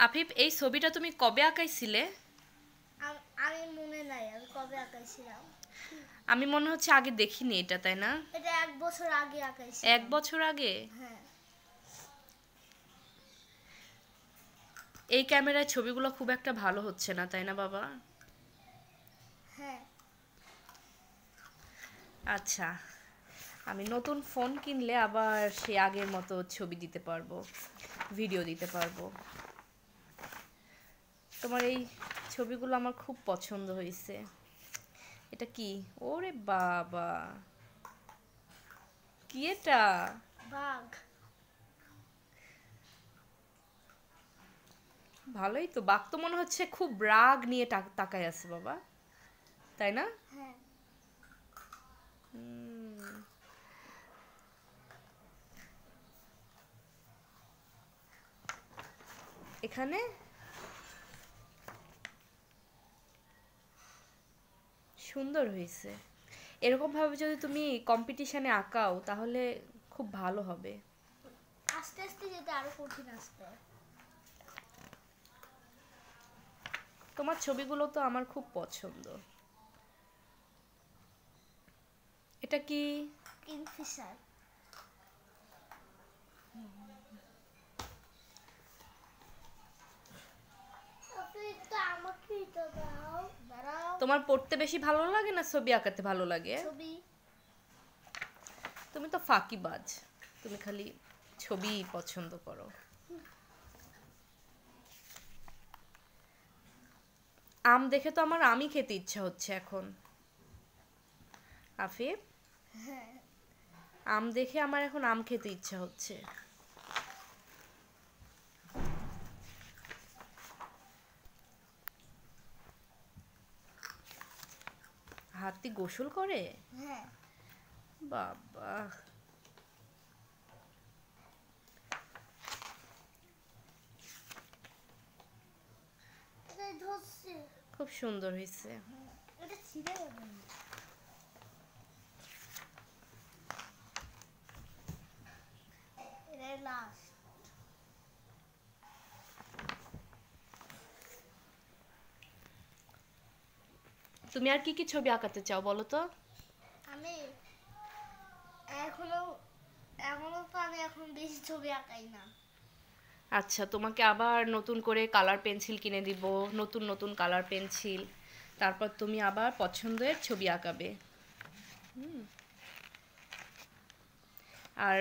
আফিফ, এই ছবিটা তুমি কবে আঁকাইছিলে? আমি মনে নাই আমি কবে আঁকাইছিলাম। আমি মনে হচ্ছে আগে দেখিনি এটা, তাই না? এটা 1 বছর আগে আঁকাইছিলাম। 1 বছর আগে? হ্যাঁ। এই ক্যামেরায় ছবিগুলো খুব একটা ভালো হচ্ছে না, তাই না বাবা? হ্যাঁ। আচ্ছা, আমি নতুন ফোন কিনলে আবার সে আগের মতো ছবি দিতে পারবো, ভিডিও দিতে পারবো। তোমার এই ছবিগুলো আমার খুব পছন্দ হয়েছে। এটা কি? ওরে বাবা, কি এটা? বাঘ। ভালোই তো। বাঘ তো মনে হচ্ছে খুব রাগ নিয়ে তাকায় আছে বাবা, তাই না? হ্যাঁ। এখানে সুন্দর হয়েছে। এরকম ভাবে যদি তুমি কম্পিটিশনে আঁকাও তাহলে খুব ভালো হবে। আস্তে আস্তে যেতে আরো কঠিন আসবে। তোমার ছবিগুলো তো আমার খুব পছন্দ। এটা কি? কিংফিশার। তোমার পড়তে বেশি ভালো লাগে না ছবি আঁকাতে ভালো লাগে? ছবি। তুমি তো ফাঁকিবাজ, তুমি খালি ছবি পছন্দ করো। আম দেখে তো আমার আমই খেতে ইচ্ছা হচ্ছে এখন। আফিফ, হ্যাঁ। আম দেখে আমার এখন আম খেতে ইচ্ছা হচ্ছে। হাতি গোসল করে? হ্যাঁ। বাবা, এটা ধরছে। খুব সুন্দর হয়েছে। এটা ছিঁড়ে যাবে। এটা লাস্ট। তুমি আর কি কি ছবি আঁকাতে চাও বলো তো? আমি এখনো এখনো তো আমি এখন বেশি ছবি আঁকাই না। আচ্ছা, তোমাকে আবার নতুন করে কালার পেন্সিল কিনে দিব, নতুন নতুন কালার পেন্সিল। তারপর তুমি আবার পছন্দের ছবি আঁকাবে। আর